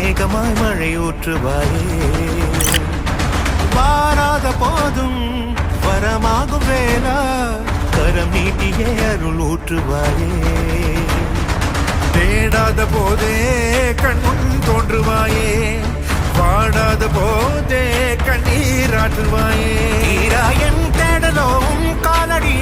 மேகமாய் மழை ஊற்றுவாயே. வாராத போதும் வரமாகும் வேளா கரம் நீட்டியே அருள் ஊற்றுவாயே. தேடாத போதே கண்முன் தோன்றுவாயே, வாடாத போதே கண்ணீராற்றுவாயே. என் தேடலும் காலடி